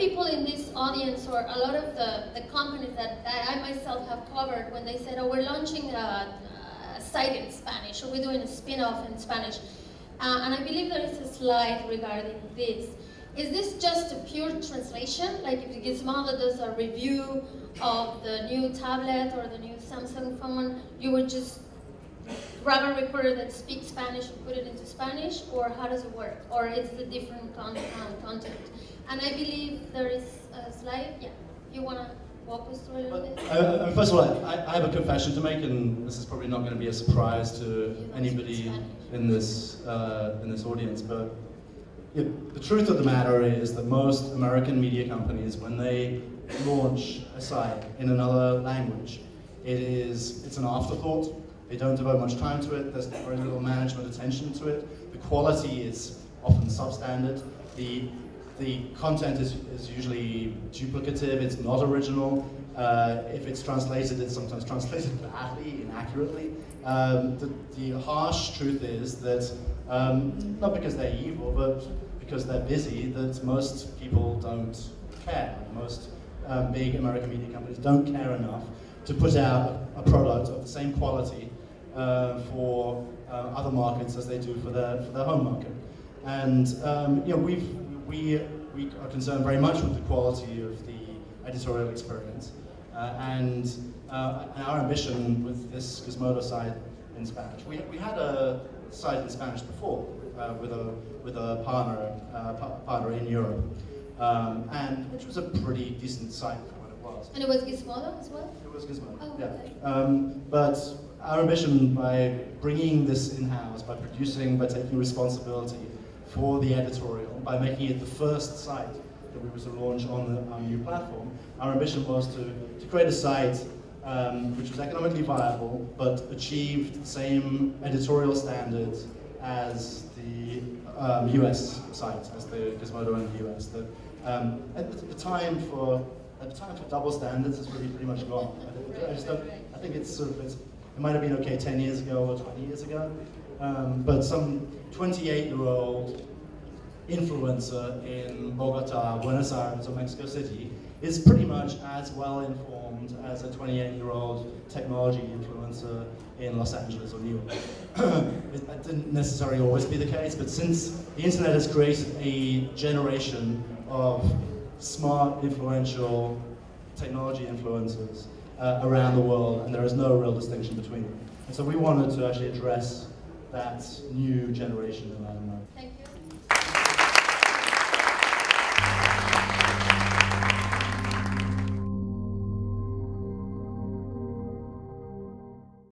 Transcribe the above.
people in this audience, or a lot of the companies that I myself have covered, when they said, oh, we're launching a site in Spanish, or we're doing a spin-off in Spanish. And I believe there is a slide regarding this. Is this just a pure translation? Like if Gizmodo does a review of the new tablet or the new Samsung phone, you would just grab a reporter that speaks Spanish and put it into Spanish, or how does it work? Or is it different content? And I believe there is a slide. Yeah, you want to walk us through a little bit? First of all, I have a confession to make, and this is probably not going to be a surprise to anybody in this audience. But the truth of the matter is that most American media companies, when they launch a site in another language, it's an afterthought. They don't devote much time to it. There's very little management attention to it. The quality is often substandard. The content is usually duplicative. It's not original. If it's translated, it's sometimes translated badly, inaccurately. The harsh truth is that, not because they're evil, but because they're busy, that most people don't care. Most big American media companies don't care enough to put out a product of the same quality for other markets as they do for their home market. And we are concerned very much with the quality of the editorial experience, and our ambition with this Gizmodo site in Spanish. We had a site in Spanish before with a partner in Europe, and which was a pretty decent site for what it was. And it was Gizmodo as well? It was Gizmodo, oh, yeah. Okay. But our ambition by bringing this in-house, by taking responsibility for the editorial, by making it the first site that we were to launch on our new platform, our ambition was to create a site which was economically viable, but achieved the same editorial standards as the US site, as the Gizmodo in the US. At the time for double standards, it's really pretty much gone. I think it might have been okay 10 years ago or 20 years ago, but some 28-year-old influencer in Bogota, Buenos Aires, or Mexico City is pretty much as well informed as a 28-year-old technology influencer in Los Angeles or New York. It didn't necessarily always be the case, but since the internet has created a generation of smart, influential technology influencers around the world, and there is no real distinction between them. And so we wanted to actually address that new generation in Latin America.